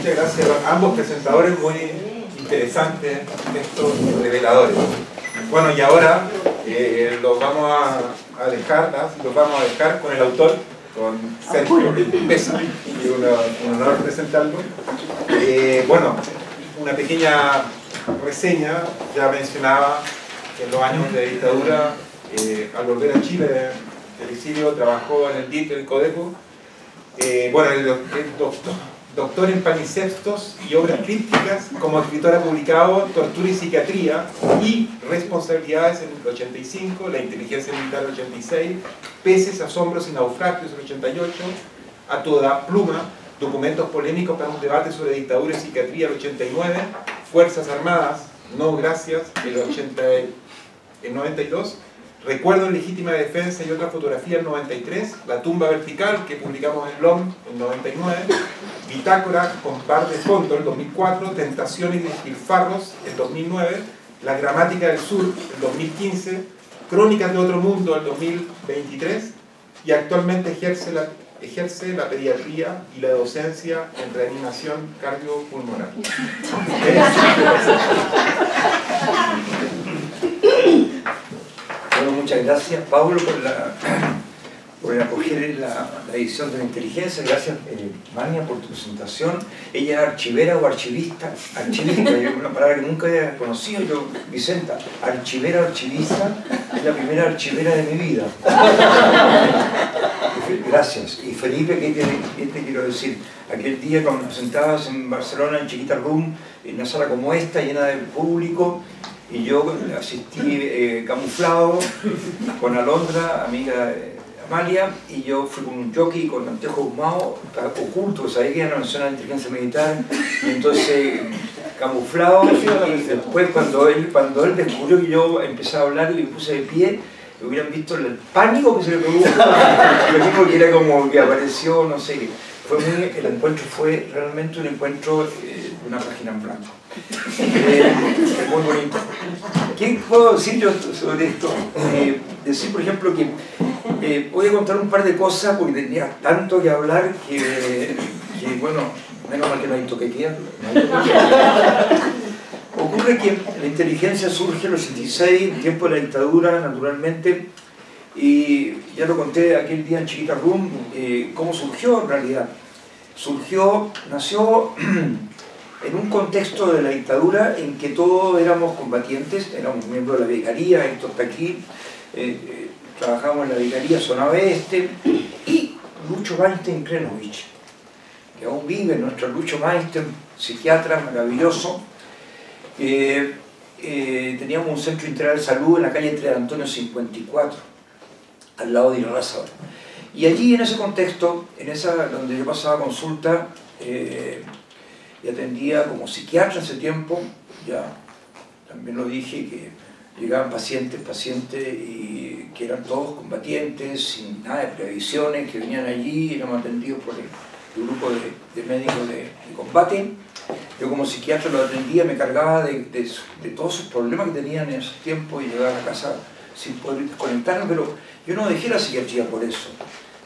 muchas gracias a ambos presentadores, muy interesantes, textos reveladores. Bueno, y ahora los vamos a dejar con el autor, con Sergio Pesa, y un honor presentarlo. Bueno, una pequeña reseña. Ya mencionaba que en los años de dictadura, al volver a Chile del exilio, trabajó en el DIT, el Codeco. Bueno, el doctor en palimpsestos y obras crípticas. Como escritor ha publicado Tortura y Psiquiatría y Responsabilidades en el 85, La Inteligencia Militar el 86, Peces, Asombros y Naufragios el 88, A Toda Pluma, Documentos Polémicos para un Debate sobre Dictadura y Psiquiatría el 89, Fuerzas Armadas, No Gracias el 92, Recuerdo en Legítima Defensa y otra fotografía en 93, La Tumba Vertical, que publicamos en LOM en 99, Bitácora con Par de Fondo el 2004, Tentaciones y Despilfarros el 2009, La Gramática del Sur el 2015, Crónicas de Otro Mundo el 2023, y actualmente ejerce la pediatría y la docencia en reanimación cardiopulmonar. Bueno, muchas gracias, Pablo, por acoger la edición de La Inteligencia. Gracias, Mania, por tu presentación. Ella es archivera o archivista. Archivista, es una palabra que nunca había conocido yo, Vicenta. Archivera o archivista, es la primera archivera de mi vida. Gracias. Y Felipe, ¿qué te quiero decir? Aquel día cuando nos sentabas en Barcelona, en Chiquita Room, en una sala como esta, llena de público, y yo asistí camuflado con Alondra, amiga de Amalia, y yo fui con un jockey con anteojos humados, oculto, sabía que era una zona de inteligencia militar, y entonces camuflado, y después cuando él descubrió que yo empecé a hablar y me puse de pie, hubieran visto el pánico que se le produjo, lo mismo que era como que apareció, no sé, el encuentro fue realmente un encuentro de una página en blanco. Muy bonito. ¿Qué puedo decir yo sobre esto? Decir, por ejemplo, que voy a contar un par de cosas porque tenía tanto que hablar que bueno, menos mal que no hay toquequea. Ocurre que la inteligencia surge en el 86, en tiempo de la dictadura, naturalmente, y ya lo conté aquel día en Chiquita Room, cómo surgió en realidad. Nació en un contexto de la dictadura en que todos éramos combatientes, éramos miembros de la vicaría, Héctor está aquí, trabajábamos en la vicaría zona oeste, y Lucho Weinstein Krenovich, que aún vive, nuestro Lucho Weinstein, psiquiatra maravilloso. Teníamos un centro integral de salud en la calle 3 de Antonio 54, al lado de Irarrázaval. Y allí, en ese contexto, donde yo pasaba consulta, y atendía como psiquiatra ese tiempo, ya también lo dije, que llegaban pacientes y que eran todos combatientes, sin nada de previsiones, que venían allí y éramos atendidos por el grupo de médicos de combate. Yo como psiquiatra lo atendía, me cargaba de todos sus problemas que tenían en ese tiempo y llegaba a la casa sin poder conectarme, pero yo no dejé la psiquiatría por eso.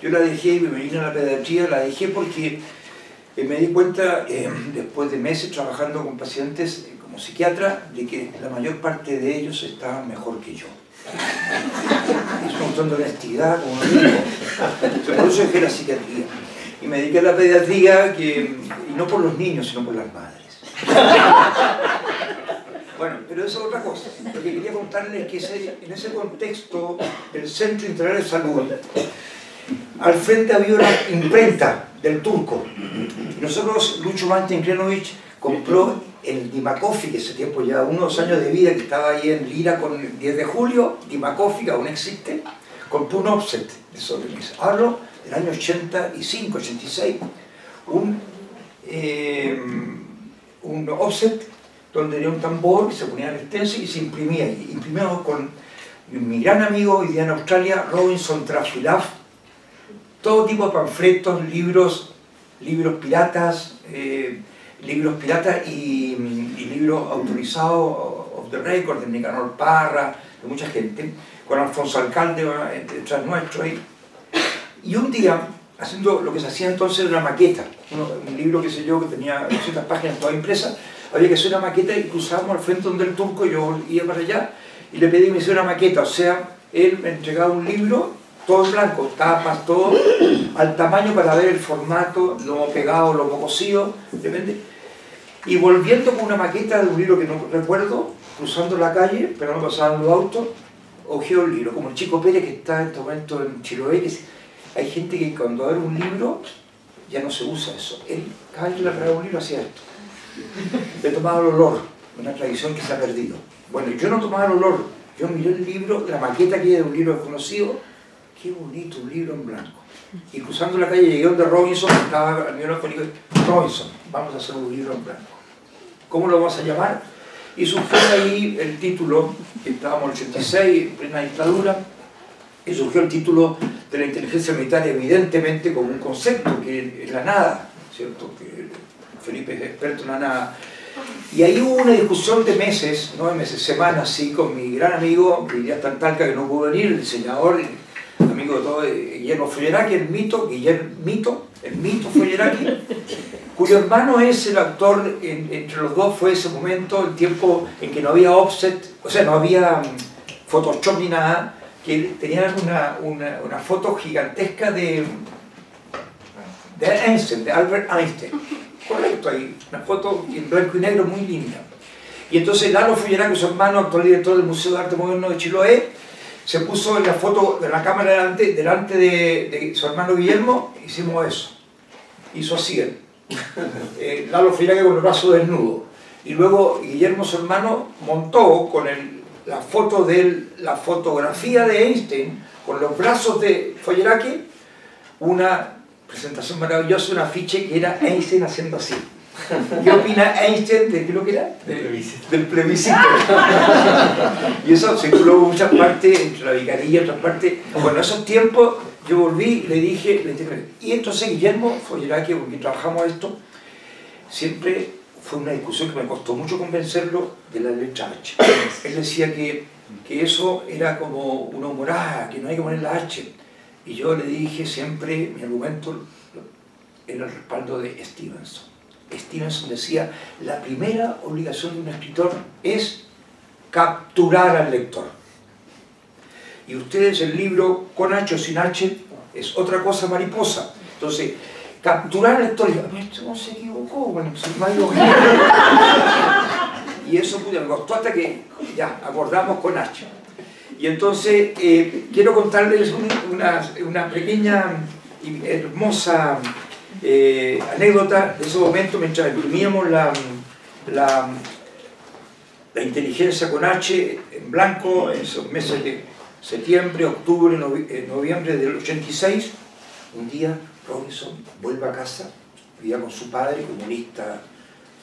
Yo la dejé y me vine a la pediatría, la dejé porque me di cuenta, después de meses trabajando con pacientes como psiquiatra, de que la mayor parte de ellos estaban mejor que yo. Es un montón de honestidad, como lo digo. Por eso dejé la psiquiatría. Y me dediqué a la pediatría, y no por los niños, sino por las madres. Bueno, pero eso es otra cosa. Lo que quería contarles es que en ese contexto del Centro Integral de Salud, al frente había una imprenta del Turco. Nosotros, Lucho Weinstein Krenovich compró el Dimacofi, que ese tiempo llevaba unos años de vida, que estaba ahí en Lira con el 10 de julio, Dimacofi, que aún existe, compró un offset de sobremesa. Hablo del año 85, 86, un offset donde tenía un tambor y se ponía en el stencil y se imprimía. Imprimíamos con mi gran amigo hoy día en Australia, Robinson Trafilaf, todo tipo de panfletos, libros piratas, y libros autorizados, off the record, de Nicanor Parra, de mucha gente, con Alfonso Alcalde detrás nuestro ahí. Y un día, haciendo lo que se hacía entonces una maqueta, un libro, qué sé yo, que tenía 200 páginas todas impresas, había que hacer una maqueta y cruzábamos al frente donde el turco, yo iba para allá y le pedí que me hiciera una maqueta, o sea, él me entregaba un libro, todo en blanco, tapas, todo, al tamaño para ver el formato, lo pegado, lo cosido, depende. Y volviendo con una maqueta de un libro que no recuerdo, cruzando la calle, pero no pasaban los autos, ojeo el libro, como el Chico Pérez que está en este momento en Chiloé, que hay gente que cuando abre un libro ya no se usa eso. Él, cada vez que le agarraba un libro hacía esto. Le tomaba el olor, una tradición que se ha perdido. Bueno, yo no tomaba el olor, yo miré el libro, la maqueta que era de un libro desconocido, qué bonito, un libro en blanco. Y cruzando la calle llegué donde Robinson, estaba al mío y dije, Robinson, vamos a hacer un libro en blanco. ¿Cómo lo vamos a llamar? Y surgió ahí el título, estábamos en el 86, en plena dictadura, y surgió el título de la inteligencia militar, evidentemente como un concepto, que es la nada, ¿cierto? Que Felipe es experto en la nada. Y ahí hubo una discusión de meses, no de meses, semanas, sí, con mi gran amigo, que ya está en Talca, que no pudo venir, el diseñador, amigo de todo, Guillermo Folleraki, el mito Folleraki, cuyo hermano es el autor, entre los dos fue ese momento, el tiempo en que no había offset, o sea, no había Photoshop ni nada, que tenían una foto gigantesca de Einstein, de Albert Einstein. Correcto, ahí, una foto en blanco y negro muy linda. Y entonces Lalo Folleraki, su hermano, actual director del Museo de Arte Moderno de Chiloé, se puso en la foto de la cámara delante de su hermano Guillermo, hicimos eso. Hizo así Lalo Folleraki con el brazo desnudo. Y luego Guillermo, su hermano, montó con la fotografía de Einstein, con los brazos de Folleraki, una presentación maravillosa, un afiche que era Einstein haciendo así. ¿Qué opina Einstein de qué lo que era? Del plebiscito. Y eso circuló en muchas partes, entre la vicaría y otras partes. Bueno, en esos tiempos yo volví y le dije, y entonces Guillermo Folleraki, con quien trabajamos esto, siempre fue una discusión que me costó mucho convencerlo de la letra H. Él decía que eso era como una humorada, que no hay que poner la H. Y yo le dije siempre, mi argumento era el respaldo de Stevenson. Stevenson decía, la primera obligación de un escritor es capturar al lector. Y ustedes el libro con H o sin H es otra cosa mariposa. Entonces, capturar al lector, esto no se equivocó, bueno, y eso me costó hasta que ya acordamos con H. Y entonces quiero contarles una pequeña y hermosa anécdota de ese momento mientras imprimíamos la inteligencia con H en blanco en esos meses de septiembre, octubre, noviembre del 86. Un día Robinson vuelve a casa, vivía con su padre, comunista,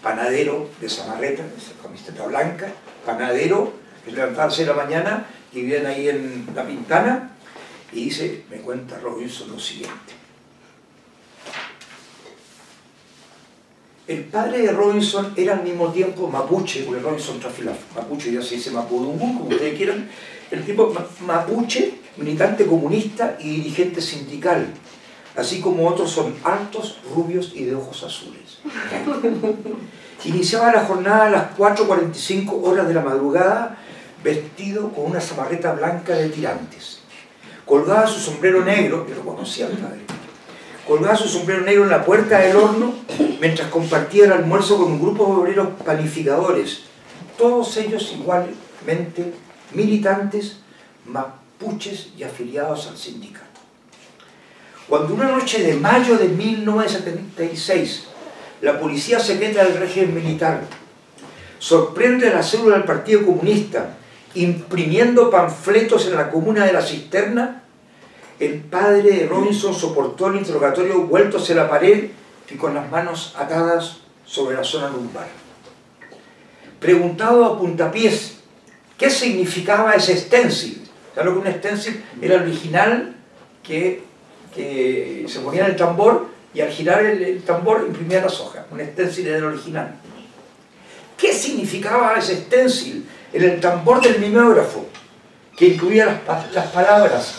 panadero de Zamarreta, esa camiseta blanca, panadero, que se levantaba a las 6 de la mañana, que vivían ahí en La Pintana, y dice, me cuenta Robinson lo siguiente. El padre de Robinson era al mismo tiempo mapuche, porque Robinson trajo mapuche, ya se dice mapudungún, como ustedes quieran, el tipo mapuche, militante comunista y dirigente sindical, así como otros son altos, rubios y de ojos azules. Iniciaba la jornada a las 4:45 horas de la madrugada, vestido con una zamarreta blanca de tirantes. Colgaba su sombrero negro, yo lo conocía al padre, colgaba su sombrero negro en la puerta del horno mientras compartía el almuerzo con un grupo de obreros panificadores, todos ellos igualmente militantes, mapuches y afiliados al sindicato. Cuando una noche de mayo de 1976 la policía secreta del régimen militar sorprende a la célula del Partido Comunista imprimiendo panfletos en la comuna de La Cisterna, el padre de Robinson soportó el interrogatorio vuelto hacia la pared y con las manos atadas sobre la zona lumbar. Preguntado a puntapiés qué significaba ese stencil, ¿sabes lo que un stencil? Era el original que se ponía en el tambor y al girar el tambor imprimía las hojas. Un stencil era el original. ¿Qué significaba ese stencil en el tambor del mimeógrafo? Que incluía las palabras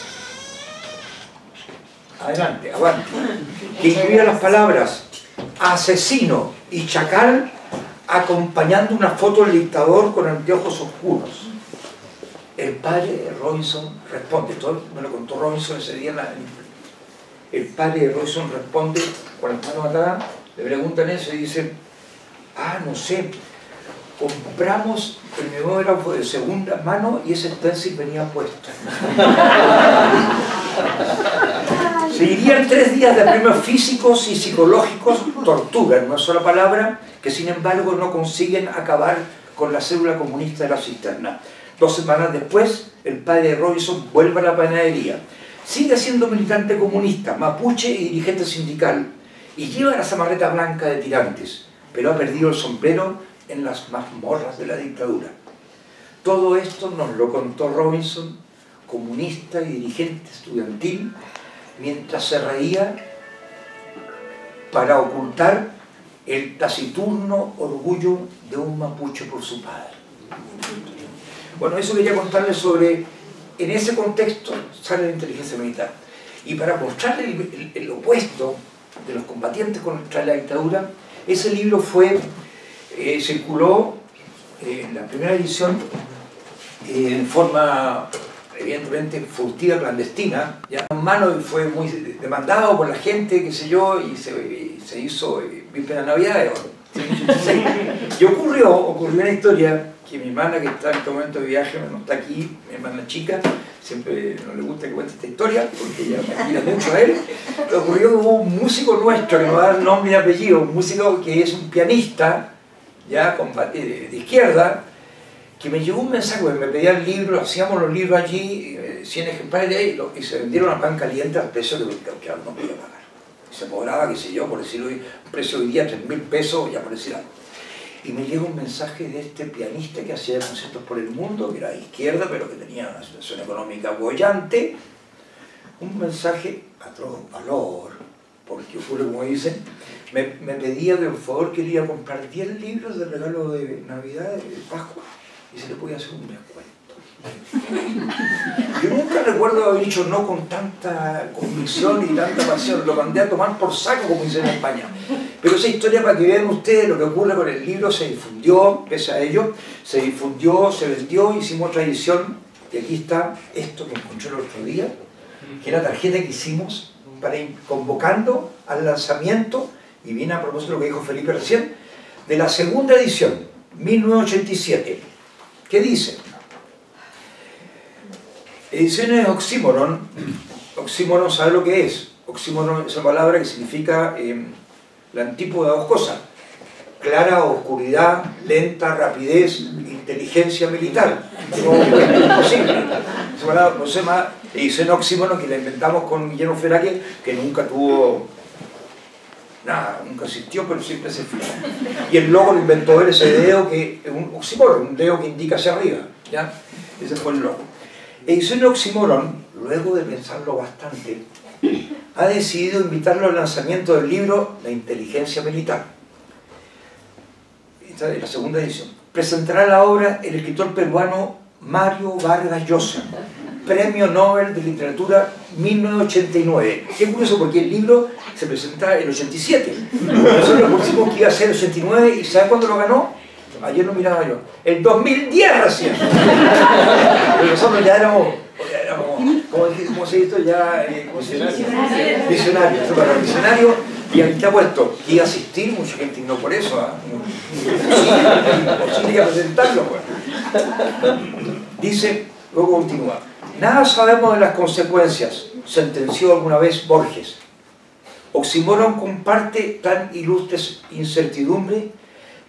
adelante, avante, que incluía las palabras asesino y chacal, acompañando una foto del dictador con anteojos oscuros. El padre Robinson responde, todo me lo contó Robinson ese día. El padre de Robinson responde con las manos atadas, le preguntan eso y dice: no sé, compramos el memorágrafo de segunda mano y ese stencil venía puesto. Seguirían 3 días de premios físicos y psicológicos, tortura en una sola palabra, que sin embargo no consiguen acabar con la célula comunista de la cisterna. 2 semanas después, el padre de Robinson vuelve a la panadería. Sigue siendo militante comunista, mapuche y dirigente sindical, y lleva la zamarreta blanca de tirantes, pero ha perdido el sombrero en las mazmorras de la dictadura. Todo esto nos lo contó Robinson, comunista y dirigente estudiantil, mientras se reía para ocultar el taciturno orgullo de un mapuche por su padre. Bueno, eso quería contarles sobre, en ese contexto sale la inteligencia militar. Y para mostrar el opuesto de los combatientes contra la dictadura, ese libro circuló en la primera edición en forma evidentemente furtiva, clandestina, ya en mano, y fue muy demandado por la gente, qué sé yo, y se hizo víspera de Navidad. Y ocurrió una historia que mi hermana, que está en este momento de viaje, no está aquí, mi hermana chica, siempre no le gusta que cuente esta historia, porque ella me admira mucho a él. Pero ocurrió que hubo un músico nuestro, que nos va a dar nombre y apellido, un músico que es un pianista, ya de izquierda, que me llegó un mensaje, me pedía el libro, hacíamos los libros allí, 100 ejemplares de ahí, y se vendieron a pan caliente al precio que no podía pagar. Se cobraba, qué sé yo, por decirlo, un precio hoy día 3.000 pesos, ya por decir algo. Y me llega un mensaje de este pianista que hacía conciertos por el mundo, que era de izquierda, pero que tenía una situación económica boyante. Un mensaje a todo valor, porque ocurre, como dicen, me pedía que por favor quería comprar 10 libros de regalo de Navidad, de Pascua, y se le podía hacer un descuento. Yo nunca recuerdo haber dicho no con tanta convicción y tanta pasión. Lo mandé a tomar por saco, como dicen en España. Pero esa historia, para que vean ustedes lo que ocurre con el libro, se difundió, pese a ello, se difundió, se vendió, hicimos otra edición, y aquí está esto que encontré el otro día, que es la tarjeta que hicimos para ir convocando al lanzamiento, y viene a propósito de lo que dijo Felipe recién, de la segunda edición, 1987. ¿Qué dice? Ediciones Oxímoron. Oxímoron, ¿sabe lo que es? Oxímoron es una palabra que significa la antípoda de 2 cosas: clara oscuridad, lenta rapidez, inteligencia militar. No, es imposible. Esa palabra no se llama edición Oxímoron, que la inventamos con Guillermo Feraque, que nunca tuvo nada, nunca existió, pero siempre se fija. Y el logo lo inventó él, ese dedo que es un oxímoron, un dedo que indica hacia arriba, ¿ya? Ese fue el logo. Edición Oxímoron, luego de pensarlo bastante, ha decidido invitarlo al lanzamiento del libro La inteligencia militar. Esta es la segunda edición. Presentará la obra el escritor peruano Mario Vargas Llosa, Premio Nobel de Literatura 1989. Qué curioso, porque el libro se presenta en el 87. Nosotros lo pusimos que iba a ser el 89, y ¿sabe cuándo lo ganó? Ayer lo miraba yo. El 2010 recién. Pero nosotros ya éramos ¿cómo se dice esto? Ya visionarios. Visionarios, y aquí está puesto que iba a asistir, mucha gente no por eso. Imposible que presentarlo, pues. Dice, luego continúa: nada sabemos de las consecuencias, sentenció alguna vez Borges. Oxímoron comparte tan ilustres incertidumbres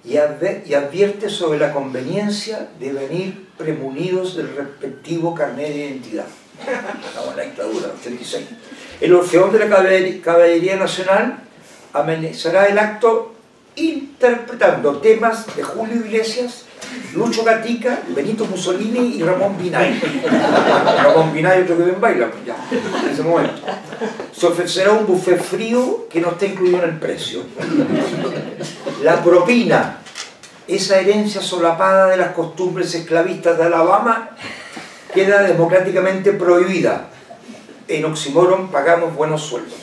y advierte sobre la conveniencia de venir premunidos del respectivo carnet de identidad. Estamos en la dictadura, 86. El Orfeón de la Caballería Nacional amenazará el acto interpretando temas de Julio Iglesias, Lucho Gatica, Benito Mussolini y Ramón Binay. Ramón Binay, otro que bien baila, ya, en ese momento. Se ofrecerá un buffet frío que no está incluido en el precio. La propina, esa herencia solapada de las costumbres esclavistas de Alabama, queda democráticamente prohibida. en Oxímoron pagamos buenos sueldos.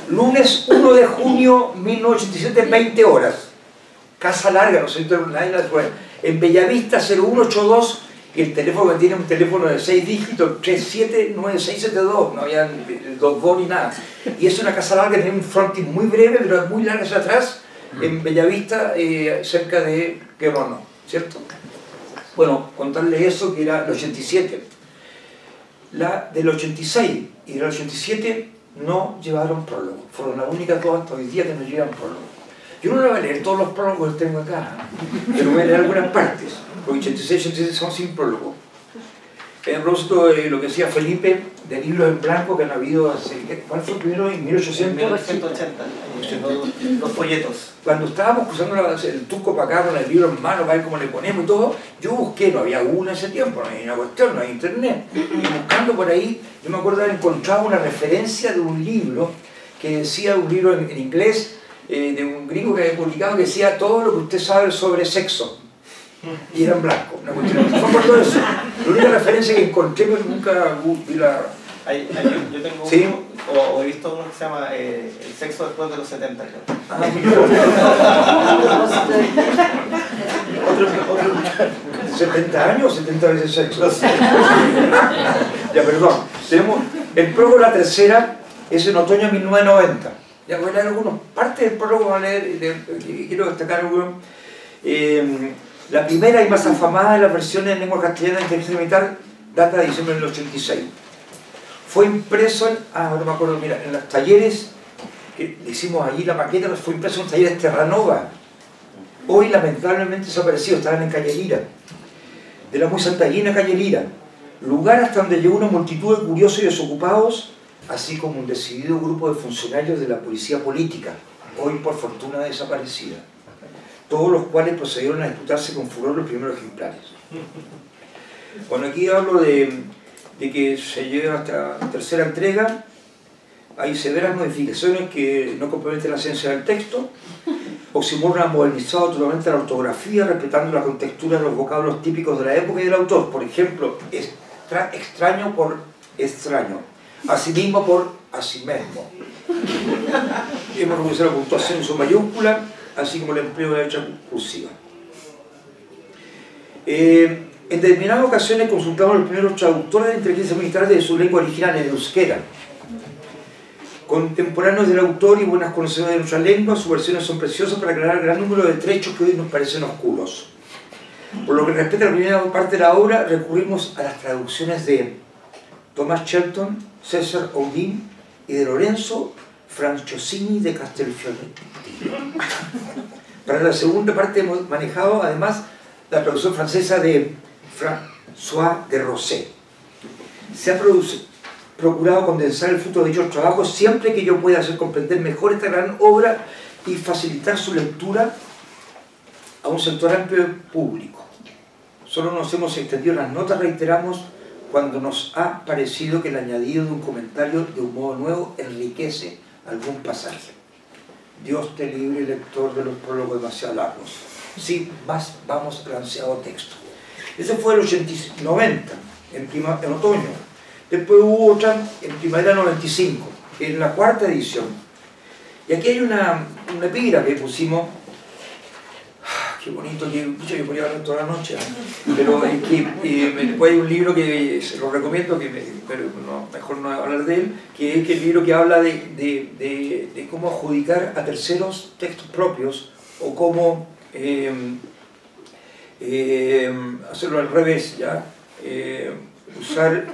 Lunes 1 de junio 1987, 20 horas. Casa larga, no sé, en Bellavista 0182, y el teléfono que tiene un teléfono de 6 dígitos, 379672, no había el 2 ni nada. Y es una casa larga, tiene un frontis muy breve, pero muy larga hacia atrás, en Bellavista, cerca de Querono, ¿cierto? Bueno, contarles eso, que era el 87. La del 86 y del 87 no llevaron prólogo. Fueron las únicas dos hasta hoy día que no llevan prólogo. Yo no le voy a leer todos los prólogos que tengo acá, pero voy a leer algunas partes. Los 86 y 87 son sin prólogo. En rostro de lo que decía Felipe, de libros en blanco que han habido hace... ¿Cuál fue el primero? En 1880. Los folletos. Cuando estábamos cruzando el Turco para acá con el libro en mano, para ver cómo le ponemos y todo, yo busqué, no había Google en ese tiempo, no había una cuestión, no había internet. Y buscando por ahí, yo me acuerdo de haber encontrado una referencia de un libro que decía, un libro en inglés, de un gringo que había publicado, que decía todo lo que usted sabe sobre sexo. Y era en blanco, una cuestión. No me acuerdo de eso. La única referencia que encontré, pero nunca vi la... Yo tengo ¿sí? uno, o he visto uno que se llama El sexo después de los 70. Ah, otro 70 años, 70 veces sexo. Ya, perdón. Tenemos el prólogo, la tercera, es en otoño de 1990. Ya voy a leer algunas partes del prólogo, voy a leer, quiero destacar algunos. La primera y más afamada de las versiones en lengua castellana de inteligencia militar data de diciembre del 86. Fue impreso en, no me acuerdo, mira, en los talleres que le hicimos allí la maqueta, fue impreso en los talleres Terranova. Hoy lamentablemente desaparecido, estaban en Calle Lira, de la muy santallina Calle Lira, lugar hasta donde llegó una multitud de curiosos y desocupados, así como un decidido grupo de funcionarios de la policía política, hoy por fortuna desaparecida, todos los cuales procedieron a disputarse con furor los primeros ejemplares. Bueno, aquí hablo de que se llega hasta la tercera entrega, hay severas modificaciones que no comprometen la esencia del texto. Oxímoron ha modernizado totalmente la ortografía, respetando la contextura de los vocablos típicos de la época y del autor. Por ejemplo, extraño por extraño, asimismo por asimesmo. Hemos reducido la puntuación en su mayúscula, así como el empleo de la letra cursiva. En determinadas ocasiones consultamos a los primeros traductores de inteligencia militar de su lengua original, en euskera. Contemporáneos del autor y buenas conocedores de nuestra lengua, sus versiones son preciosas para aclarar gran número de trechos que hoy nos parecen oscuros. Por lo que respecta a la primera parte de la obra, recurrimos a las traducciones de Thomas Shelton, César Audin y de Lorenzo Franciosini de Castelfioretti. Para la segunda parte hemos manejado además la traducción francesa de François de Rosset. Se ha procurado condensar el fruto de dichos trabajos siempre que yo pueda hacer comprender mejor esta gran obra y facilitar su lectura a un sector amplio público. Solo nos hemos extendido las notas, reiteramos, cuando nos ha parecido que el añadido de un comentario de un modo nuevo enriquece algún pasaje. Dios te libre, lector de los prólogos demasiado largos. Sí, más vamos al ansiado texto. Ese fue el 90, en otoño. Después hubo otra en primavera 95, en la cuarta edición. Y aquí hay una epígrafe que pusimos. Qué bonito, que yo podría hablar toda la noche, pero es que después hay un libro que se lo recomiendo, pero no, mejor no hablar de él, que es el libro que habla de cómo adjudicar a terceros textos propios o cómo hacerlo al revés, ¿ya? Usar,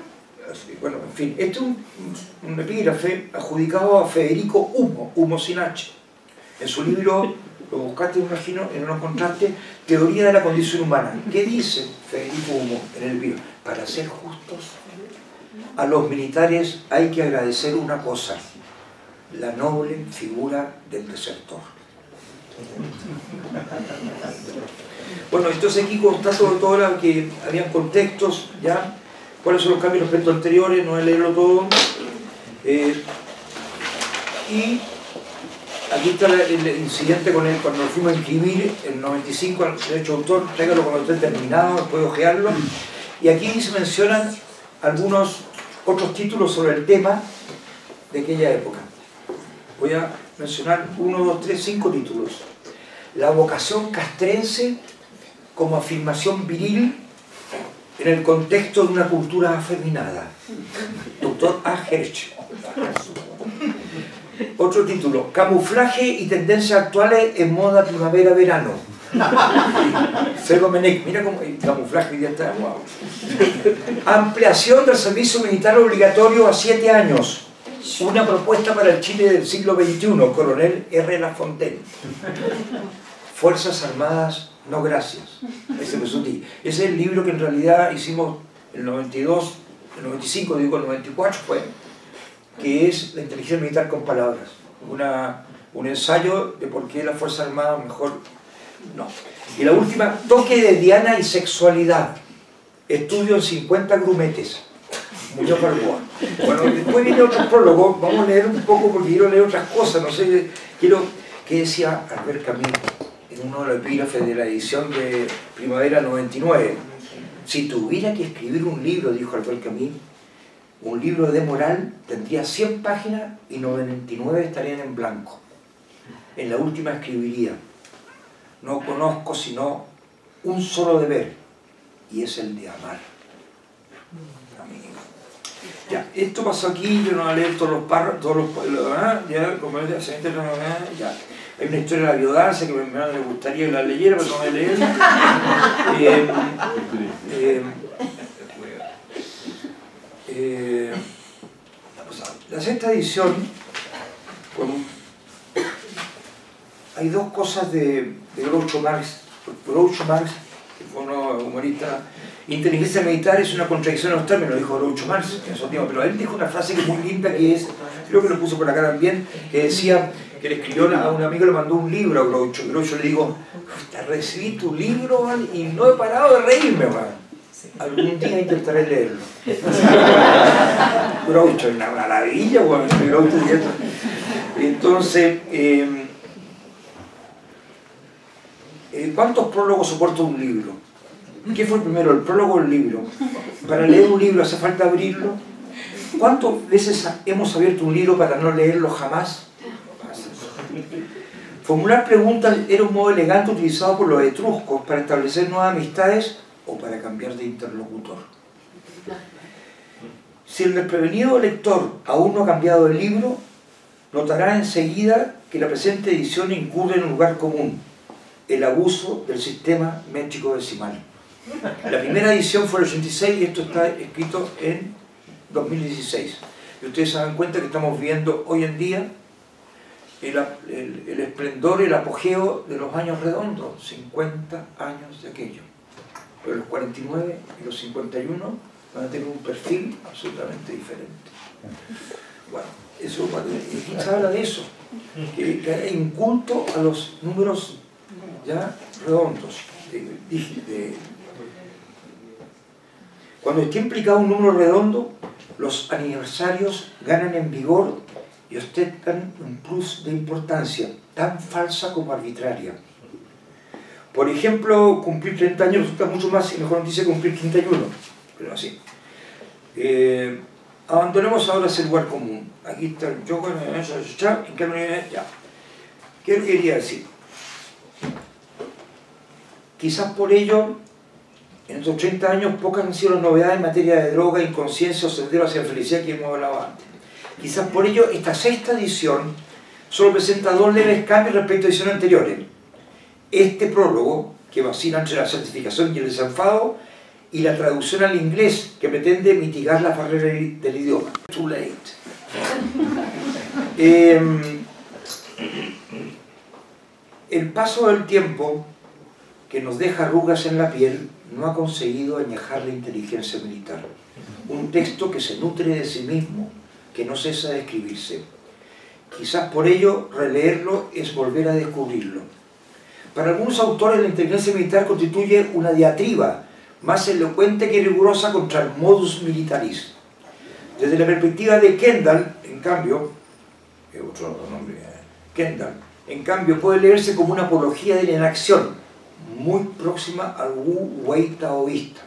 bueno, en fin, este es un epígrafe adjudicado a Federico Humo sin H, en su libro, lo buscaste, me imagino, y no lo encontraste, Teoría de la condición humana. ¿Qué dice Federico Humo en el libro? Para ser justos, a los militares hay que agradecer una cosa, la noble figura del desertor. Bueno, entonces aquí constato todo lo que habían contextos, ¿ya? ¿Cuáles son los cambios respecto a anteriores? No voy a leerlo todo. Y aquí está el incidente con él, cuando lo fuimos a inscribir en 95 al derecho de autor, tráigalo cuando esté terminado, después de ojearlo. Y aquí se mencionan algunos otros títulos sobre el tema de aquella época. Voy a mencionar 1, 2, 3, 5 títulos. La vocación castrense como afirmación viril en el contexto de una cultura afeminada. Doctor A. Hersch. Otro título, camuflaje y tendencias actuales en moda primavera-verano. Sergio Menec, mira cómo el camuflaje ya está guau. Ampliación del servicio militar obligatorio a 7 años. Una propuesta para el Chile del siglo XXI, Coronel R. Lafontaine. Fuerzas Armadas, no gracias. Ese es el libro que en realidad hicimos el 92, el 95, digo el 94 fue, que es la inteligencia militar con palabras. Un ensayo de por qué las Fuerzas Armadas mejor no. Y la última, toque de diana y sexualidad. Estudio en 50 grumetes. Muñoz Balboa. Bueno, después viene otro prólogo, vamos a leer un poco porque quiero leer otras cosas, no sé, quiero, ¿qué decía Albert Camus en uno de los epígrafes de la edición de Primavera 99? Si tuviera que escribir un libro, dijo Albert Camus, un libro de moral tendría 100 páginas y 99 estarían en blanco. En la última escribiría, no conozco sino un solo deber, y es el de amar. Ya, esto pasó aquí, yo no voy a leer todos los párrafos, ya, como ya, ya. Hay una historia de la biodanza que me gustaría que la leyera, pero no voy a leer. La sexta edición, hay dos cosas de Groucho Marx. Groucho Marx, que fue un humorista. Inteligencia militar es una contradicción en los términos, dijo Groucho Marx en su tiempo, pero él dijo una frase que es muy linda, que es, creo que lo puso por acá también, que decía que le escribió a un amigo, le mandó un libro a Groucho. Groucho le dijo, recibí tu libro, man, y no he parado de reírme, man. Algún día intentaré leerlo. Groucho, una maravilla, man. Groucho. Entonces, ¿cuántos prólogos soporta un libro? ¿Qué fue primero, el prólogo o el libro? Para leer un libro hace falta abrirlo. ¿Cuántas veces hemos abierto un libro para no leerlo jamás? Formular preguntas era un modo elegante utilizado por los etruscos para establecer nuevas amistades o para cambiar de interlocutor. Si el desprevenido lector aún no ha cambiado el libro, notará enseguida que la presente edición incurre en un lugar común, el abuso del sistema métrico decimal. La primera edición fue el 86 y esto está escrito en 2016. Y ustedes se dan cuenta que estamos viendo hoy en día el esplendor, el apogeo de los años redondos, 50 años de aquello. Pero los 49 y los 51 van a tener un perfil absolutamente diferente. Bueno, eso, aquí se habla de eso, que hay un culto a los números ya redondos. Cuando esté implicado un número redondo, los aniversarios ganan en vigor y ostentan un plus de importancia, tan falsa como arbitraria. Por ejemplo, cumplir 30 años resulta mucho más y mejor noticia que cumplir 31, pero así. Abandonemos ahora ese lugar común. Aquí está el yo, ya. ¿Qué quería decir? Quizás por ello, en estos 30 años, pocas han sido las novedades en materia de droga, inconsciencia o sendero hacia la felicidad que hemos hablado antes. Quizás por ello, esta sexta edición solo presenta dos leves cambios respecto a ediciones anteriores. Este prólogo, que vacila entre la certificación y el desenfado, y la traducción al inglés, que pretende mitigar la barrera del idioma. Too late. El paso del tiempo, que nos deja arrugas en la piel, no ha conseguido añejar la inteligencia militar. Un texto que se nutre de sí mismo, que no cesa de escribirse. Quizás por ello releerlo es volver a descubrirlo. Para algunos autores la inteligencia militar constituye una diatriba más elocuente que rigurosa contra el modus militaris. Desde la perspectiva de Kendall, en cambio, otro nombre, Kendall, en cambio puede leerse como una apología de la inacción, muy próxima al Wu Wei taoísta.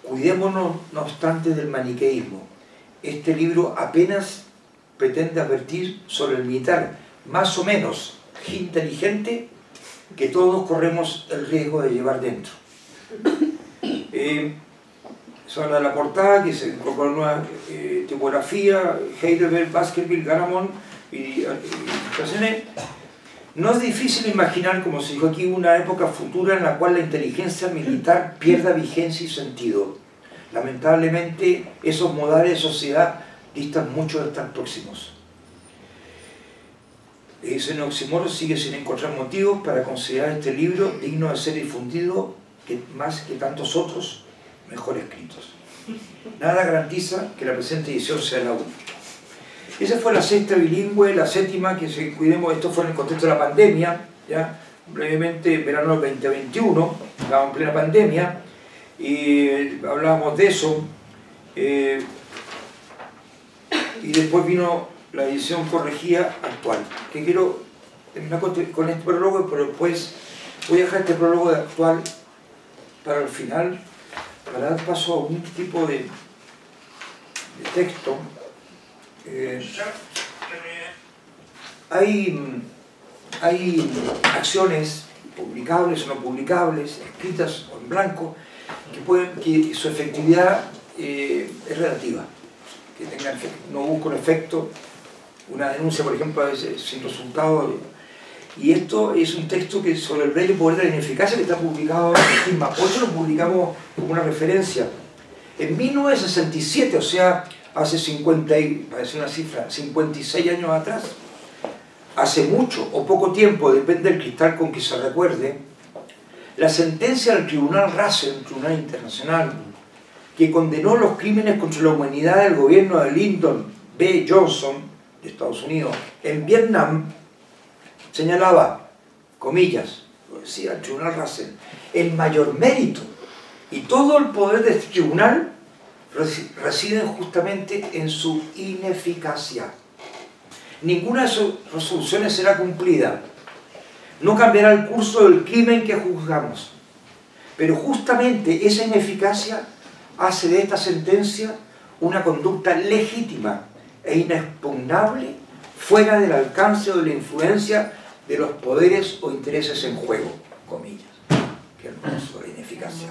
Cuidémonos, no obstante, del maniqueísmo. Este libro apenas pretende advertir sobre el militar más o menos inteligente que todos corremos el riesgo de llevar dentro. Se habla de la portada, que se incorpora una tipografía, Heidelberg, Baskerville, Garamond y ilustraciones. No es difícil imaginar, como se dijo aquí, una época futura en la cual la inteligencia militar pierda vigencia y sentido. Lamentablemente, esos modales de sociedad distan mucho de estar próximos. Ese oxímoron sigue sin encontrar motivos para considerar este libro digno de ser difundido más que tantos otros mejor escritos. Nada garantiza que la presente edición sea la única. Esa fue la sexta bilingüe, la séptima, que si cuidemos, esto fue en el contexto de la pandemia, ya brevemente en verano del 2021, estábamos en plena pandemia, y hablábamos de eso, y después vino la edición corregida actual, que quiero terminar con este prólogo, pero después voy a dejar este prólogo de actual para el final, para dar paso a un tipo de texto. Hay acciones publicables o no publicables, escritas o en blanco, que su efectividad es relativa, que tengan, no busca un efecto, una denuncia, por ejemplo, a veces sin resultado. Y esto es un texto que sobre el bello poder de la ineficacia, que está publicado en el FISMA. Hoy lo publicamos como una referencia. En 1967, o sea, hace 56 años atrás, hace mucho o poco tiempo, depende del cristal con que se recuerde, la sentencia del Tribunal Russell, Tribunal Internacional, que condenó los crímenes contra la humanidad del gobierno de Lyndon B. Johnson, de Estados Unidos, en Vietnam, señalaba, comillas, lo decía el Tribunal Russell, el mayor mérito y todo el poder de este tribunal residen justamente en su ineficacia. Ninguna de sus resoluciones será cumplida. No cambiará el curso del crimen que juzgamos. Pero justamente esa ineficacia hace de esta sentencia una conducta legítima e inexpugnable fuera del alcance o de la influencia de los poderes o intereses en juego. Comillas. Qué hermoso, la ineficacia.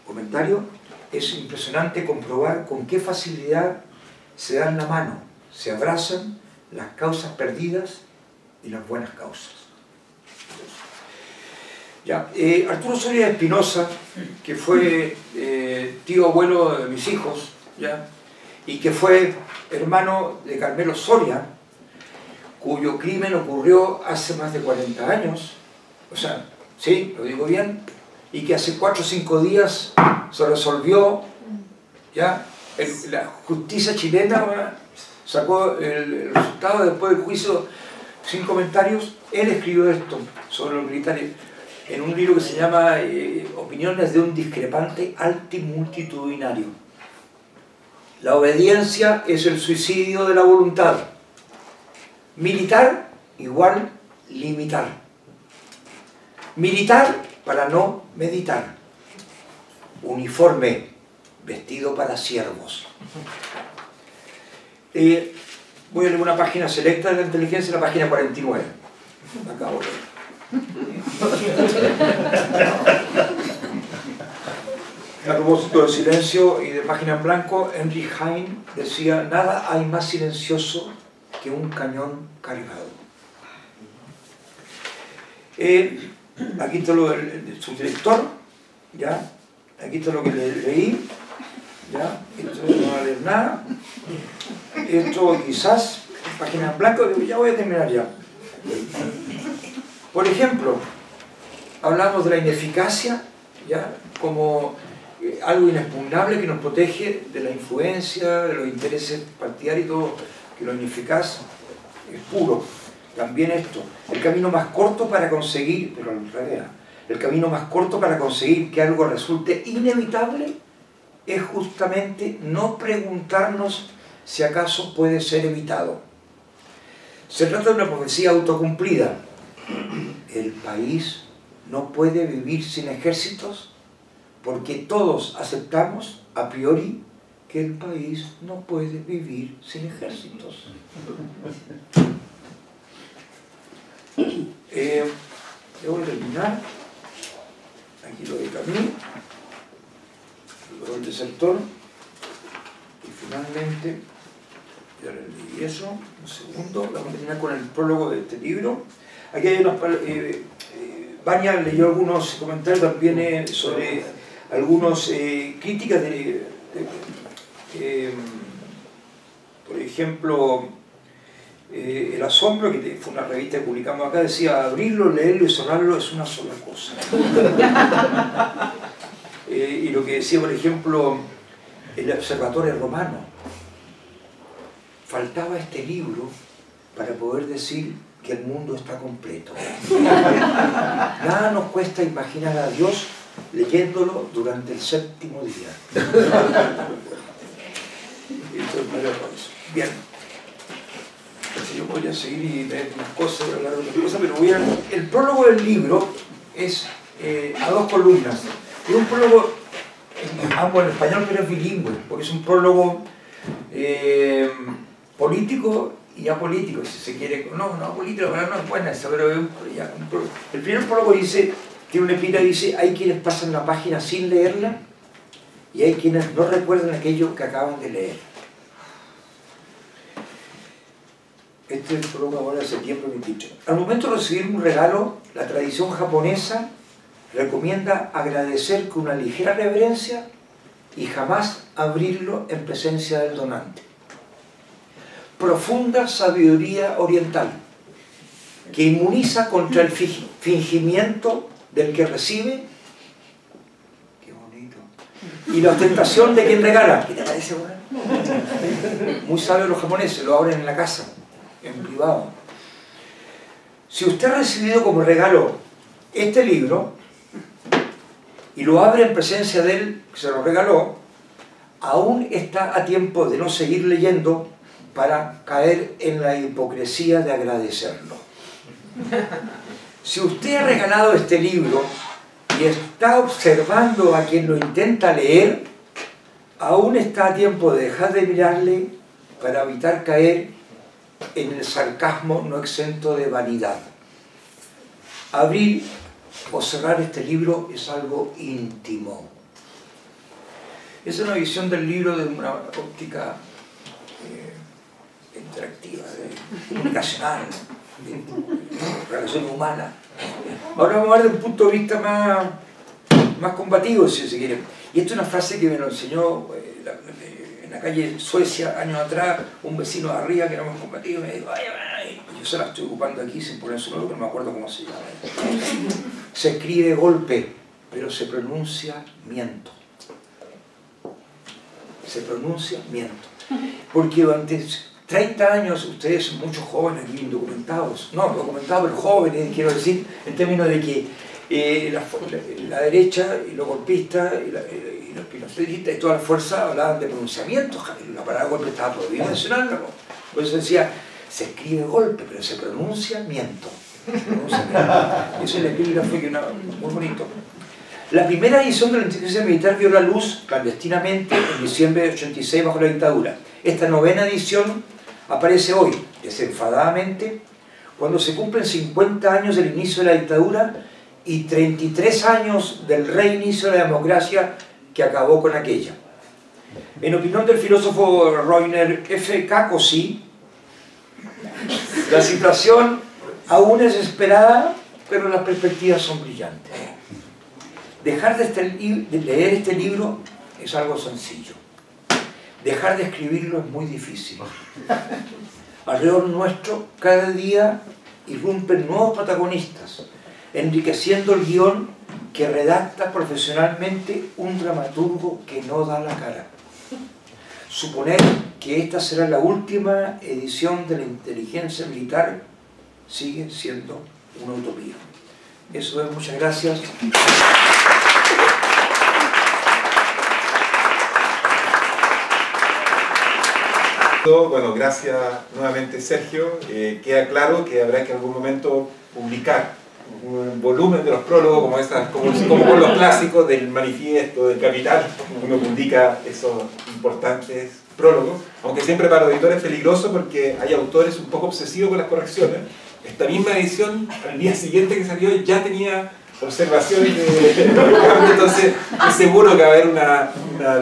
Comentario. Es impresionante comprobar con qué facilidad se dan la mano, se abrazan las causas perdidas y las buenas causas. Ya, Arturo Soria Espinosa, que fue tío abuelo de mis hijos, ¿ya? Y que fue hermano de Carmelo Soria, cuyo crimen ocurrió hace más de 40 años, o sea, sí, lo digo bien, y que hace 4 o 5 días se resolvió, ¿ya? La justicia chilena sacó el resultado después del juicio sin comentarios. Él escribió esto sobre los militares en un libro que se llama Opiniones de un discrepante multitudinario. La obediencia es el suicidio de la voluntad. Militar igual limitar. Militar para no meditar. Uniforme, vestido para siervos. Voy a leer una página selecta de la inteligencia, la página 49. Acabo de ver. A propósito del silencio y de página en blanco, Henry Heine decía: nada hay más silencioso que un cañón cargado. Aquí está lo del subdirector, ¿ya? Aquí está lo que leí, ¿ya? Esto no va a leer nada. Esto quizás, página en blanco, ya voy a terminar ya. Por ejemplo, hablamos de la ineficacia, ¿ya? Como algo inexpugnable que nos protege de la influencia, de los intereses partidarios y todo, que lo ineficaz es puro. También esto, el camino más corto para conseguir, pero en realidad, el camino más corto para conseguir que algo resulte inevitable es justamente no preguntarnos si acaso puede ser evitado. Se trata de una profecía autocumplida. El país no puede vivir sin ejércitos porque todos aceptamos a priori que el país no puede vivir sin ejércitos. Debo terminar. Aquí lo de Camille, el desertor, y finalmente, ya leí eso, un segundo, vamos a terminar con el prólogo de este libro. Aquí hay unas Vania leyó algunos comentarios también sobre algunas críticas por ejemplo, El Asombro, que fue una revista que publicamos acá, decía: abrirlo, leerlo y cerrarlo es una sola cosa. Y lo que decía, por ejemplo, el Observatorio Romano: faltaba este libro para poder decir que el mundo está completo. Nada nos cuesta imaginar a Dios leyéndolo durante el séptimo día. Bien. Yo podría seguir y leer más cosas, hablar de otras cosas, pero el prólogo del libro es a dos columnas. Es un prólogo, ambos en español, pero es bilingüe, porque es un prólogo político y apolítico, si se quiere. No político, la verdad no es buena esa, pero el primer prólogo dice, tiene una epígrafe, dice: hay quienes pasan la página sin leerla y hay quienes no recuerdan aquello que acaban de leer. Este es el prólogo ahora de septiembre 23. Al momento de recibir un regalo, la tradición japonesa recomienda agradecer con una ligera reverencia y jamás abrirlo en presencia del donante. Profunda sabiduría oriental que inmuniza contra el fingimiento del que recibe, qué bonito, y la ostentación de quien regala. ¿Qué te parece, bueno? Muy sabios los japoneses, lo abren en la casa, en privado. Si usted ha recibido como regalo este libro y lo abre en presencia de él que se lo regaló, aún está a tiempo de no seguir leyendo para caer en la hipocresía de agradecerlo. Si usted ha regalado este libro y está observando a quien lo intenta leer, aún está a tiempo de dejar de mirarle para evitar caer en el sarcasmo no exento de vanidad. Abrir o cerrar este libro es algo íntimo. Es una visión del libro de una óptica interactiva, comunicacional, de relación humana. Ahora vamos a ver desde un punto de vista más combativo, si se quiere. Y esto es una frase que me lo enseñó en la calle Suecia, años atrás, un vecino de arriba que era más combativo, y me dijo: ay, yo se la estoy ocupando aquí sin poner su nombre, pero no me acuerdo cómo se llama. Se escribe golpe, pero se pronuncia miento. Se pronuncia miento. Porque durante 30 años, ustedes, muchos jóvenes aquí indocumentados, no documentados, pero jóvenes, quiero decir, en términos de que la derecha y los golpistas y los pinocetistas y toda la fuerza hablaban de pronunciamiento. La palabra golpe estaba prohibida mencionarla, ¿no? Por eso decía: se escribe golpe, pero se pronuncia miento. Eso es el epígrafe que muy bonito. La primera edición de la inteligencia militar vio la luz clandestinamente en diciembre de 86 bajo la dictadura. Esta novena edición aparece hoy, desenfadadamente, cuando se cumplen 50 años del inicio de la dictadura y 33 años del reinicio de la democracia que acabó con aquella. En opinión del filósofo Rainer F. Kakosi, la situación aún es esperada, pero las perspectivas son brillantes. Dejar de leer este libro es algo sencillo. Dejar de escribirlo es muy difícil. Alrededor nuestro, cada día irrumpen nuevos protagonistas, enriqueciendo el guión que redacta profesionalmente un dramaturgo que no da la cara. Suponer que esta será la última edición de la inteligencia militar sigue siendo una utopía. Eso es, muchas gracias. Bueno, gracias nuevamente, Sergio. Queda claro que habrá que en algún momento publicar un volumen de los prólogos, como con los clásicos del Manifiesto, del Capital, uno publica esos importantes prólogos, aunque siempre para los editores es peligroso porque hay autores un poco obsesivos con las correcciones. Esta misma edición, al día siguiente que salió, ya tenía observaciones de cambio, entonces es seguro que va a haber una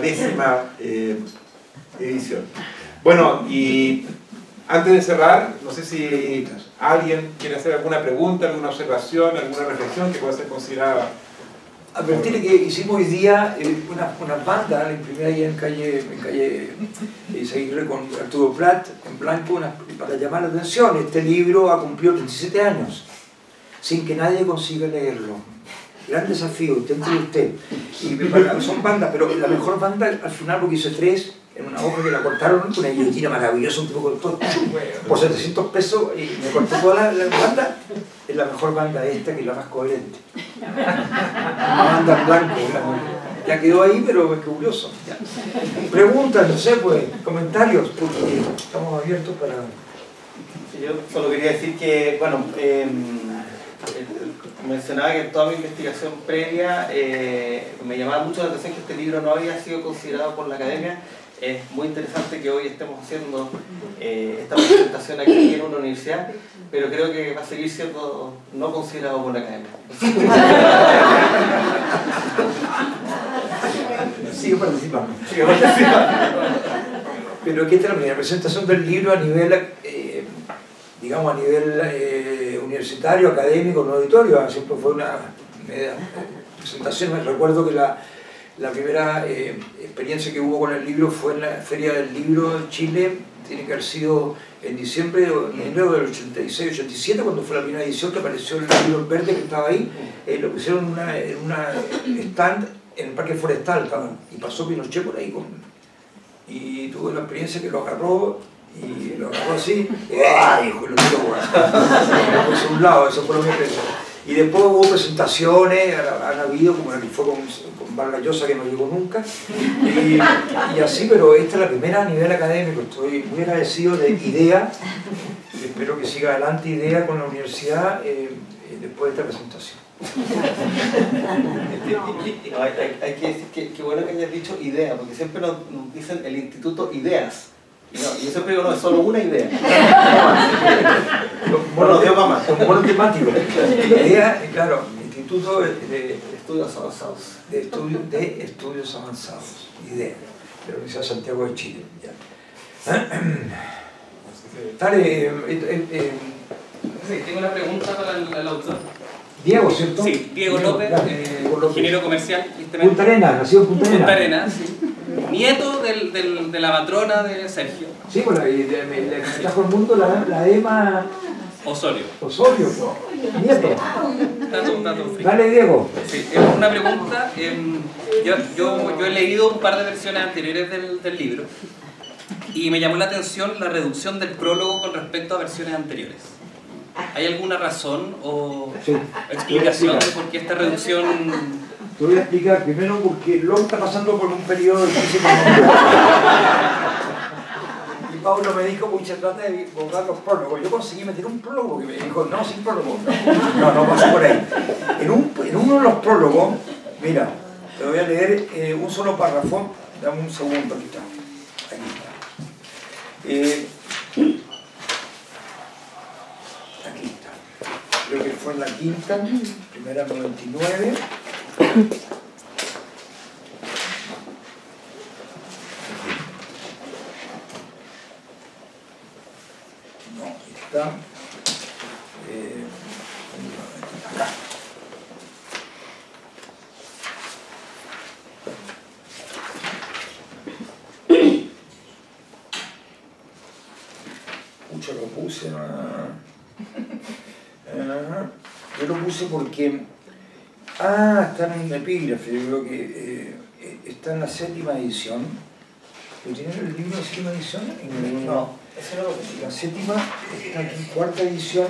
10ª edición. Bueno, y antes de cerrar, no sé si alguien quiere hacer alguna pregunta, alguna observación, alguna reflexión que pueda ser considerada. Advertirle que hicimos hoy día una banda, la imprimí ahí en calle Seguirre con Arturo Prat, en blanco, para llamar la atención. Este libro ha cumplido 37 años, sin que nadie consiga leerlo. Gran desafío, inténtelo usted. Y son bandas, pero la mejor banda al final, porque hice 3, en una hoja que la cortaron con una guillotina maravillosa, un tipo cortó por 700 pesos y me cortó toda la banda. Es la mejor banda esta, que es la más coherente. Una banda en blanco, ya quedó ahí, pero es curioso. Preguntas, no sé, pues, comentarios, porque estamos abiertos para... Yo solo quería decir que, bueno, mencionaba que en toda mi investigación previa me llamaba mucho la atención que este libro no había sido considerado por la academia. Es muy interesante que hoy estemos haciendo esta presentación aquí en una universidad, pero creo que va a seguir siendo no considerado por la academia. Sigue participando. Pero ¿qué tal la presentación del libro a nivel, digamos, a nivel universitario, académico, no auditorio? Siempre fue una presentación. Me recuerdo que la primera experiencia que hubo con el libro fue en la Feria del Libro en Chile. Tiene que haber sido en diciembre o en enero del 86-87, cuando fue la primera edición, que apareció el libro verde que estaba ahí. Lo pusieron en una stand en el Parque Forestal, y pasó Pinochet por ahí y tuve la experiencia que lo agarró así, dijo, y lo tiró por un lado. Eso fue lo que pensó. Y después hubo presentaciones, han habido, como la que fue con Vargas Llosa, que no llegó nunca, y así, pero esta es la primera a nivel académico. Estoy muy agradecido de IDEA, y espero que siga adelante IDEA con la universidad después de esta presentación. Hay que decir que bueno que hayas dicho IDEA, porque siempre nos dicen el Instituto IDEAS. Y yo siempre digo, no, es solo una idea. Con monotemático. IDEA, claro, Instituto de Estudios Avanzados. De Estudios Avanzados, IDEA, de la Universidad de Santiago de Chile. Dale, sí, tengo una pregunta para el autor. Diego, ¿cierto? Sí, Diego López, ingeniero comercial. Punta Arenas, nació en Punta Arenas. Punta Arenas, sí. Nieto de la patrona de Sergio. Sí, bueno, y le trajo al mundo la Emma Osorio. Osorio, nieto. Dato free. Dale, Diego. Sí, una pregunta. Yo he leído un par de versiones anteriores del libro y me llamó la atención la reducción del prólogo con respecto a versiones anteriores. ¿Hay alguna razón o explicación de por qué esta reducción? Te voy a explicar primero porque Lom está pasando por un periodo difícil. Y Pablo me dijo, mucha trata de borrar los prólogos. Yo conseguí meter un prólogo y me dijo, no, sin prólogo. No pasó por ahí. En uno de los prólogos, mira, te voy a leer un solo párrafo. Dame un segundo, aquí está. Aquí está. Creo que fue en la quinta, primera 99. No, está. Acá. Mucho lo puse. Yo lo puse porque está en un epígrafe. Yo creo que está en la 7ª edición. ¿Lo tienen el libro de 7ª edición? No, ese no lo puse. La 7ª está aquí, 4ª edición,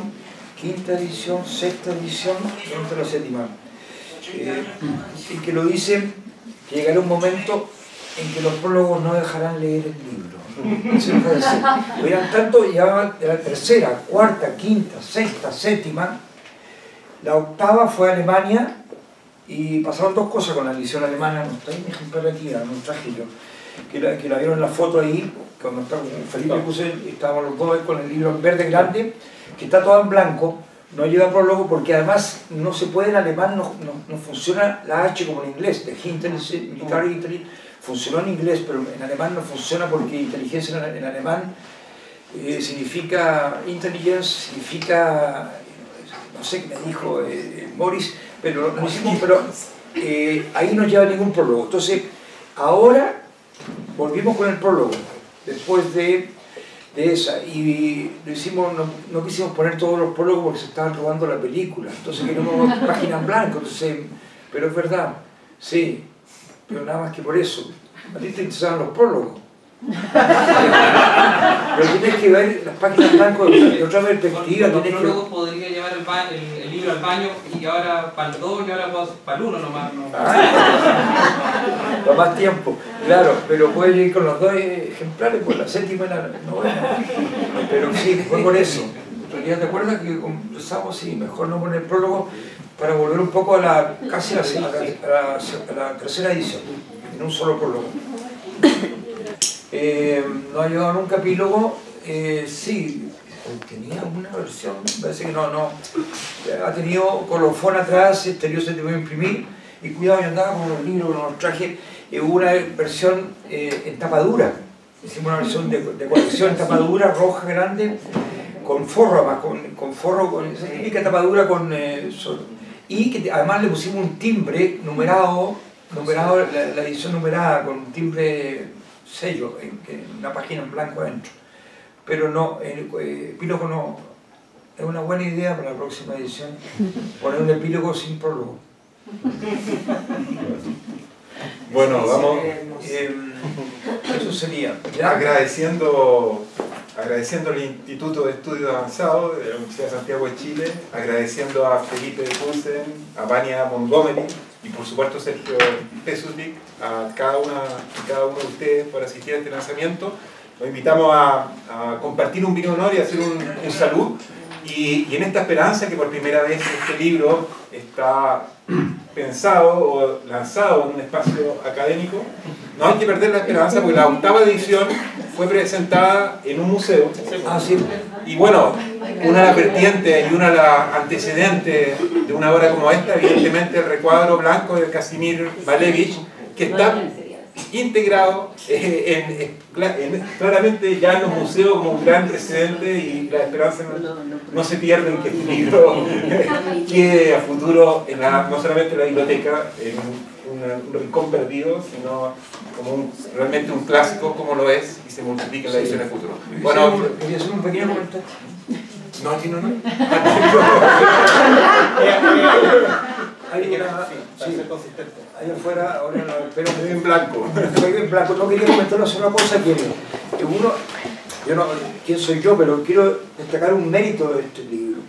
5ª edición, 6ª edición, dentro de la 7ª. Y que lo dice que llegará un momento en que los prólogos no dejarán leer el libro. Eso no puede ser. Verán tanto, ya de la 3ª, 4ª, 5ª, 6ª, 7ª, La octava fue a Alemania y pasaron dos cosas con la edición alemana. No está ahí mi ejemplar aquí, no traje yo. Que la vieron en la foto ahí, cuando está Felipe puse, estábamos los dos con el libro en verde grande, que está todo en blanco, no lleva prólogo porque además no se puede en alemán, no funciona la H como en inglés, de Military Intelligence, funcionó en inglés, pero en alemán no funciona porque inteligencia en alemán significa intelligence, significa, no sé qué me dijo Morris, pero no hicimos, pero ahí no lleva ningún prólogo. Entonces, ahora volvimos con el prólogo, después de esa, y lo hicimos, no quisimos poner todos los prólogos porque se estaban robando la película, entonces queremos página en blanco, entonces, pero es verdad, sí, pero nada más que por eso. A ti te interesaban los prólogos. Pero tienes que ver las páginas en blanco de otra perspectiva. Los prólogos podría llevar el libro al baño y ahora para el 2 y ahora para el 1 nomás. No. Para más tiempo, claro, pero puedes ir con los dos ejemplares, pues la séptima y la novena. Pero sí, fue por eso. En realidad, ¿te acuerdas que conversamos? Sí, mejor no poner prólogo para volver un poco a casi a la tercera edición, en un solo prólogo. No ha llegado nunca epílogo, sí, tenía una versión, parece que no, ha tenido colofón atrás, exterior se te voy a imprimir, y cuidado, yo andaba con los libros, con los trajes, hubo una versión en tapa dura, hicimos una versión de colección en tapa dura, roja, grande, con forro, además, con forro, con esa típica tapa dura, y que además le pusimos un timbre numerado, la edición numerada, con un timbre sello, una página en blanco adentro. Pero no, epílogo no, es una buena idea para la próxima edición, poner un epílogo sin prólogo. Bueno, vamos. Eso sería. Agradeciendo al Instituto de Estudios Avanzados de la Universidad de Santiago de Chile, agradeciendo a Felipe Poulsen, a Vania Montgomery y por supuesto Sergio Pesulik, a cada uno de ustedes por asistir a este lanzamiento. Los invitamos a compartir un vino de honor y a hacer un salud. Y en esta esperanza que por primera vez este libro está pensado o lanzado en un espacio académico, no hay que perder la esperanza porque la octava edición fue presentada en un museo. Y bueno, una de las vertientes y una de las antecedentes de una obra como esta, evidentemente el recuadro blanco de Casimir Malevich, que está integrado claramente ya en los museos como un gran precedente, y la esperanza no se pierde en que este libro quede a futuro no solamente en la biblioteca, en un rincón perdido, sino como realmente un clásico como lo es, y se multiplica en la edición a futuro. Bueno, ¿quería hacer un pequeño comentario? No, aquí no. Hay que ser consistente. Ahí afuera, ahora no, pero estoy en blanco. Estoy en blanco. No quería comentar una sola cosa que uno, yo no, quién soy yo, pero quiero destacar un mérito de este libro,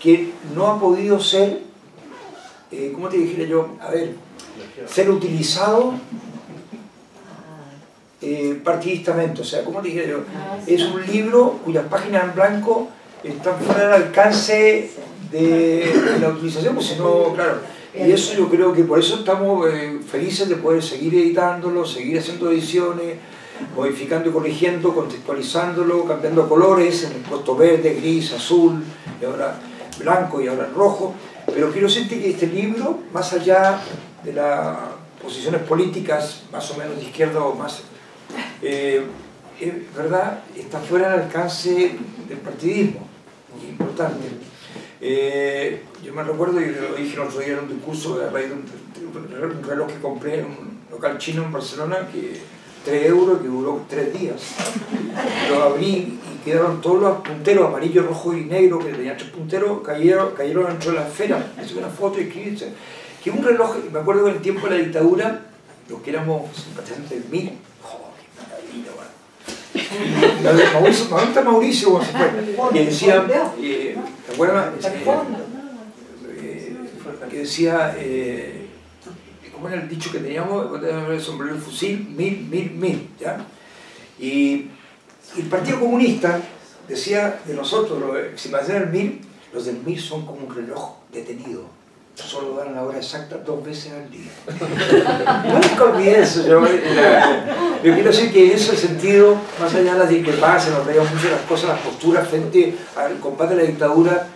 que no ha podido ser, ¿cómo te dijera yo? A ver, ser utilizado partidistamente, o sea, ¿cómo te dijera yo? Es un libro cuyas páginas en blanco están fuera del alcance de la utilización, pues si no, claro, y eso yo creo que por eso estamos felices de poder seguir editándolo, seguir haciendo ediciones, modificando y corrigiendo, contextualizándolo, cambiando colores, en el puesto verde, gris, azul, y ahora blanco y ahora rojo, pero quiero decirte que este libro, más allá de las posiciones políticas, más o menos de izquierda o más, ¿verdad?, está fuera del alcance del partidismo, importante. Yo me recuerdo, y lo dije el otro día en un discurso a raíz de un reloj que compré en un local chino en Barcelona, que 3 euros, que duró 3 días. Lo abrí y quedaron todos los punteros, amarillo, rojo y negro, que tenían 3 punteros, cayeron dentro de la esfera. Hice una foto y escribí que un reloj, me acuerdo que en el tiempo de la dictadura, los que éramos simpatizantes del MIR, Mauricio que decía, ¿te acuerdas? Que decía, ¿cómo era el dicho que teníamos? El sombrero, el fusil, 1000, ¿ya? Y el Partido Comunista decía de nosotros, los simpatizantes del MIR, Los del MIR son como un reloj detenido. Solo dan la hora exacta 2 veces al día. Nunca olvidé eso. Yo quiero decir que en ese sentido, más allá de las discrepancias, nos veíamos mucho las cosas, las posturas frente al combate de la dictadura.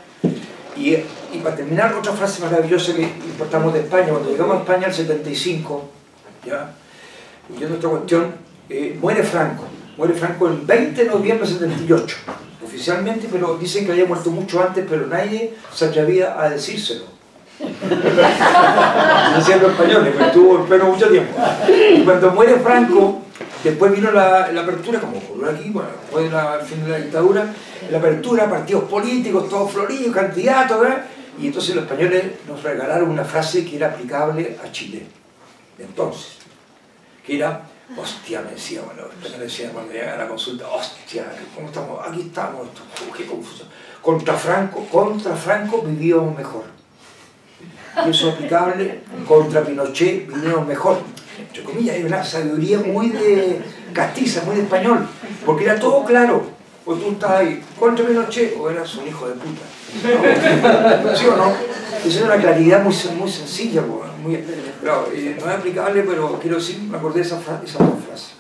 Y para terminar, otra frase maravillosa que importamos de España. Cuando llegamos a España el 75, ¿ya? Y en otra cuestión, muere Franco el 20 de noviembre del 78, oficialmente, pero dicen que había muerto mucho antes, pero nadie se atrevía a decírselo. No decían los españoles, pero estuvo en pleno mucho tiempo. Y cuando muere Franco, después vino la apertura, como ocurrió aquí, bueno, después del fin de la dictadura, la apertura, partidos políticos, todos floridos, candidatos, ¿verdad? Y entonces los españoles nos regalaron una frase que era aplicable a Chile, de entonces, que era, hostia, me decían, bueno, los españoles decían cuando llegaba a la consulta, hostia, ¿cómo estamos? Aquí estamos, qué confusión. Contra Franco vivíamos mejor. Y eso es aplicable contra Pinochet, vivíamos mejor. Entre comillas, hay una sabiduría muy de castiza, muy de español, porque era todo claro. O tú estabas ahí contra Pinochet o eras un hijo de puta. ¿No? ¿Sí o no? Esa es una claridad muy sencilla, muy, pero, no es aplicable, pero quiero decir, me acordé de esa dos frases.